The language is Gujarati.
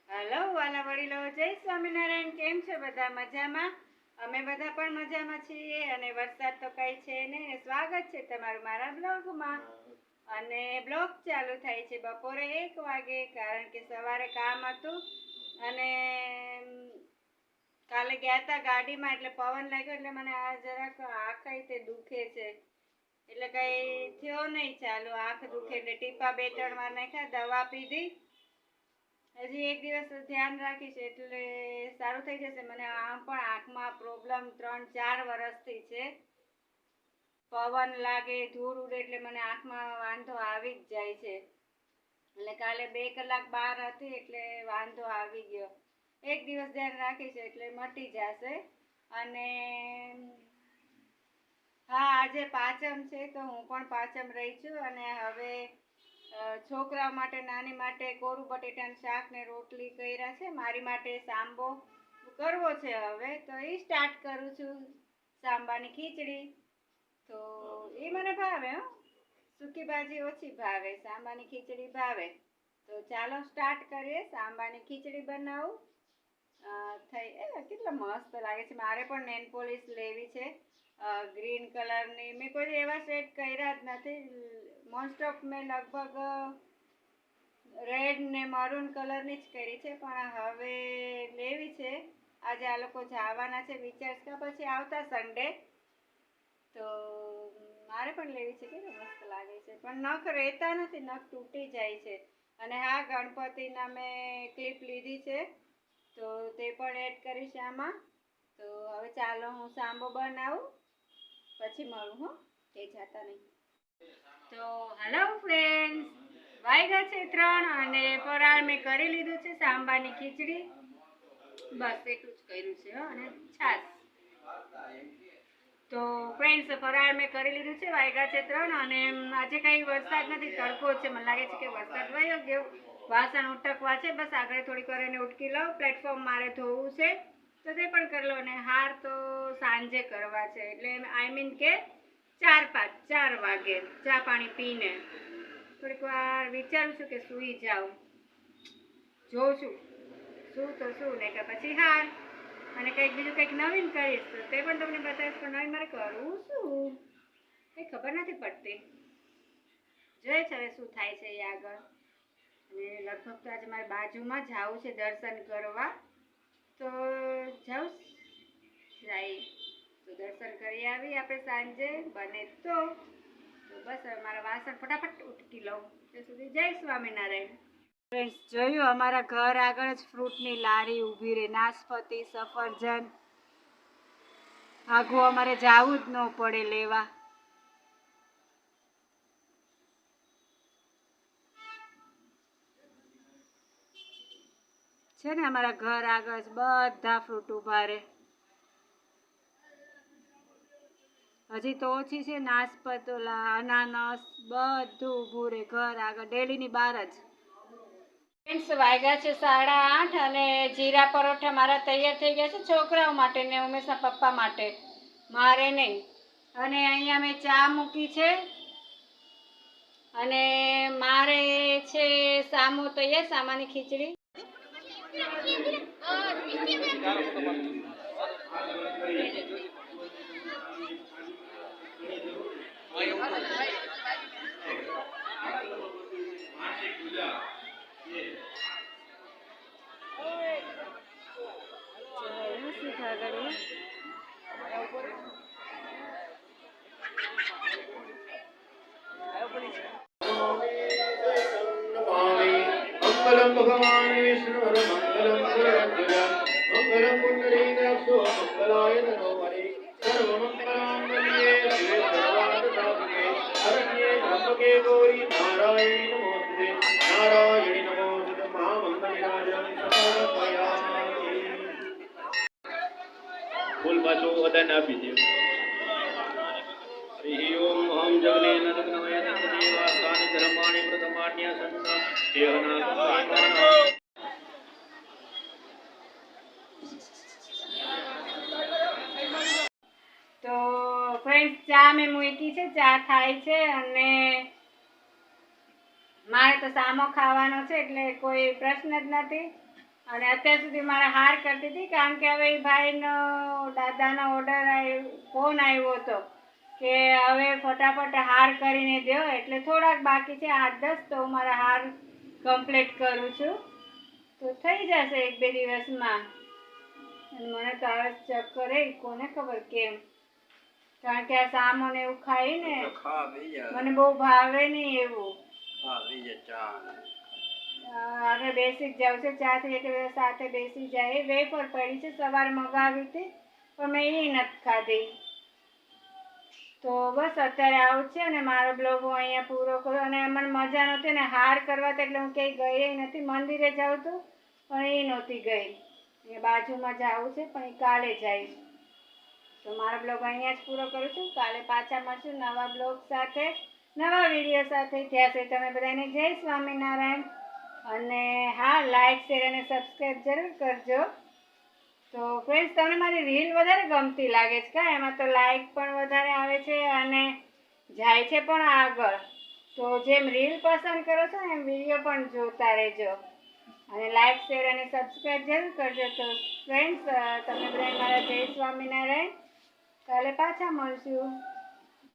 હેલો વાલા વડીલો, જય સ્વામિનારાયણ. કેમ છો બધા? મજામાં? અમે બધા પણ મજામાં છીએ અને વરસાદ તો કાંઈ છે નહીં. સ્વાગત છે તમારું મારા બ્લોગમાં. અને બ્લોગ ચાલુ થાય છે બપોરે 1 વાગે, કારણ કે સવારે કામ હતું અને કાલે ગયા હતા ગાડીમાં એટલે પવન લાગ્યો એટલે મને આ જરાક આંખ તે દુખે છે. એટલે કઈ થયો નહીં ચાલુ. આંખ દુખે એટલે ટીપા 2-3 વાર નાખ્યા, દવા પીધી. હજી 1 દિવસ ધ્યાન રાખીશ એટલે સારું થઈ જશે. મને આમ પણ આંખમાં પ્રોબ્લેમ 3-4 વર્ષથી છે. પવન લાગે, ધૂળ ઉડે એટલે મને આંખમાં વાંધો આવી જ જાય છે. એટલે કાલે 2 કલાક બહાર હતી એટલે વાંધો આવી ગયો. 1 દિવસ ધ્યાન રાખીશ એટલે મટી જશે. અને હા, આજે પાંચમ છે તો હું પણ પાંચમ રહી છું. અને હવે છોકરાઓ માટે, નાની માટે કોરું બટેટાનું શાક ને રોટલી કર્યા છે. મારી માટે સાંબો કરવો છે હવે, તો એ સ્ટાર્ટ કરું છું. સાંબાની ખીચડી તો એ મને ભાવે. સૂકી ભાજી ઓછી ભાવે, સાંબાની ખીચડી ભાવે. તો ચાલો સ્ટાર્ટ કરીએ. સાંબાની ખીચડી બનાવું. કેટલા મસ્ત લાગે છે. મારે પણ નેલ પોલિશ લેવી છે ગ્રીન કલરની. મેં કોઈ એવા સેટ કર્યા જ નથી. મોસ્ટ ઓફ મેં લગભગ રેડ ને મરૂન કલરની જ કરી છે, પણ હવે લેવી છે. આજે આ લોકો જવાના છે વિચાર્સ કે પછી આવતા સન્ડે, તો મારે પણ લેવી છે. કેટલું મસ્ત લાગે છે, પણ નખ રહેતા નથી, નખ તૂટી જાય છે. અને હા, ગણપતિના મેં ક્લિપ લીધી છે તો તે પણ એડ કરીશ આમાં. તો હવે ચાલો હું સાંબો બનાવું, પછી મળું. તે જાતા નહીં. તો હેલો ફ્રેન્ડ્સ, વાગ્યા છે 3 અને ફરાળ મેં કરી લીધું છે સાંબાની ખીચડી. બસ એટલું જ કર્યું છે અને છાશ. તો ફ્રેન્ડ્સ, ફરાળ મેં કરી લીધું છે. વાગ્યા છે 3 અને આજે કંઈ વરસાદ નથી, તડકો છે. મને લાગે છે કે વરસાદ વયો ગયો. વાસણ ઉટકવા છે, બસ આગળ થોડીક વાર એને ઉટકી લઉં. પ્લેટફોર્મ મારે ધોવું છે તો તે પણ કરી લો. અને હાર તો સાંજે કરવા છે, એટલે આઈ મીન કે 4 વાગે ચા પાણી પીને થોડીક વાર વિચારું છું કે સૂઈ જાઉં. જોઉં છું શું તો શું ને કે પછી હાર અને બીજું કંઈક નવીન કરીશ તો તે પણ તમને બતાવીશ. પણ નવીન મારે કરવું શું કંઈ ખબર નથી પડતી. જોઈએ છે હવે શું થાય છે એ આગળ. અને લગભગ તો આજે મારે બાજુમાં જવું છે દર્શન કરવા, તો જાઉં જાય તો દર્શન કરી આવી આપણે સાંજે બને તો. બસ હવે મારા વાસણ ફટાફટ ઉટકી લઉં. ત્યાં સુધી જય સ્વામિનારાયણ. ફ્રેન્ડ્સ, જોયું અમારા ઘર આગળ જ ફ્રૂટની લારી ઊભી રહે. નાશપતી, સફરજન. આઘું અમારે જવું જ ન પડે લેવા. છે ને અમારા ઘર આગળ જ બધા ફ્રૂટ ઊભા રહે. હજી તો ઓછી છે. નાશપતોલા, અનાનસ બધું ઊભું રહે ઘર આગળ, ડેલીની બહાર જ. ફ્રેન્ડ્સ, વાગ્યા છે 8:30 અને જીરા પરોઠા મારા તૈયાર થઈ ગયા છે છોકરાઓ માટે ને ઉમેશના પપ્પા માટે, મારે નહીં. અને અહીંયા મેં ચા મૂકી છે અને મારે છે સામો તૈયાર, સામાની ખીચડી. મંગલમ ભગવાન વિષ્ણુ મંગલમ ગુરુવર્ય મંગલમ પુંડરીકાક્ષો મંગલાય તનો હરિ સર્વમંગલાંગલ્યે શિવે સર્વાર્થસાધિકે શરણ્યે ત્ર્યંબકે ગૌરી નારાયણી નમોસ્તુતે નારાયણી નમોસ્તુતે મહામંગલરાજં સમર્પયામિ. બોલ પાછો અદાન આપી દે. હરિ ઓમ અહમ જગનેન જગનમય દેવાસ્તાનિ ધર્માણિ પ્રથમાન્ય સંત દેહના. તો ફ્રેન્ડ્સ, ચા મેં મૂકી છે, ચા થાય છે અને મારે તો સામો ખાવાનો છે એટલે કોઈ પ્રશ્ન જ નથી. અને અત્યાર સુધી મારે હાર કરતી હતી, કારણ કે હવે એ ભાઈનો દાદાનો ફોન આવ્યો હતો કે હવે ફટાફટ હાર કરીને દો, એટલે થોડાક બાકી છે 8-10, તો હું મારા હાર કમ્પ્લીટ કરું છું, તો થઈ જશે 1-2 દિવસમાં. અને મને તો આવે ચક્કર, કોને ખબર કેમ, કારણ કે આ સામાન એવું ખાઈને મને બહુ ભાવે નહીં એવું. હવે બેસી જ જાઉં છે, ચા થઈ એટલે સાથે બેસી જાય. વેફર પડી છે, સવારે મગાવી હતી પણ મેં એ નથી ખાધી. તો બસ અત્યારે આવું છે, અને મારો બ્લોગ હું અહીંયા પૂરો કરું. અને મને મજા નહોતી ને હાર કરવા, એટલે હું ક્યાંય ગઈ નથી. મંદિરે જાઉં હતું પણ એ નહોતી ગઈ, એ બાજુમાં જવું છે પણ એ કાલે જઈશ. તો મારો બ્લોગ અહીંયા જ પૂરો કરું છું. કાલે પાછા મળશું નવા બ્લોગ સાથે, નવા વિડીયો સાથે. ત્યાં સુધી તમે બધાને જય સ્વામિનારાયણ. અને હા, લાઈક, શેર અને સબસ્ક્રાઈબ જરૂર કરજો. તો ફ્રેન્ડ્સ, તમને મારી રીલ વધારે ગમતી લાગે છે કા? એમાં તો લાઈક પણ વધારે આવે છે અને જાય છે પણ આગળ. તો જેમ રીલ પસંદ કરો છો ને એમ વિડીયો પણ જોતા રહેજો, અને લાઈક, શેર અને સબસ્ક્રાઈબ જરૂર કરજો. તો ફ્રેન્ડ્સ, તમે બધા મારા જય સ્વામિનારાયણ. કાલે પાછા મળશું.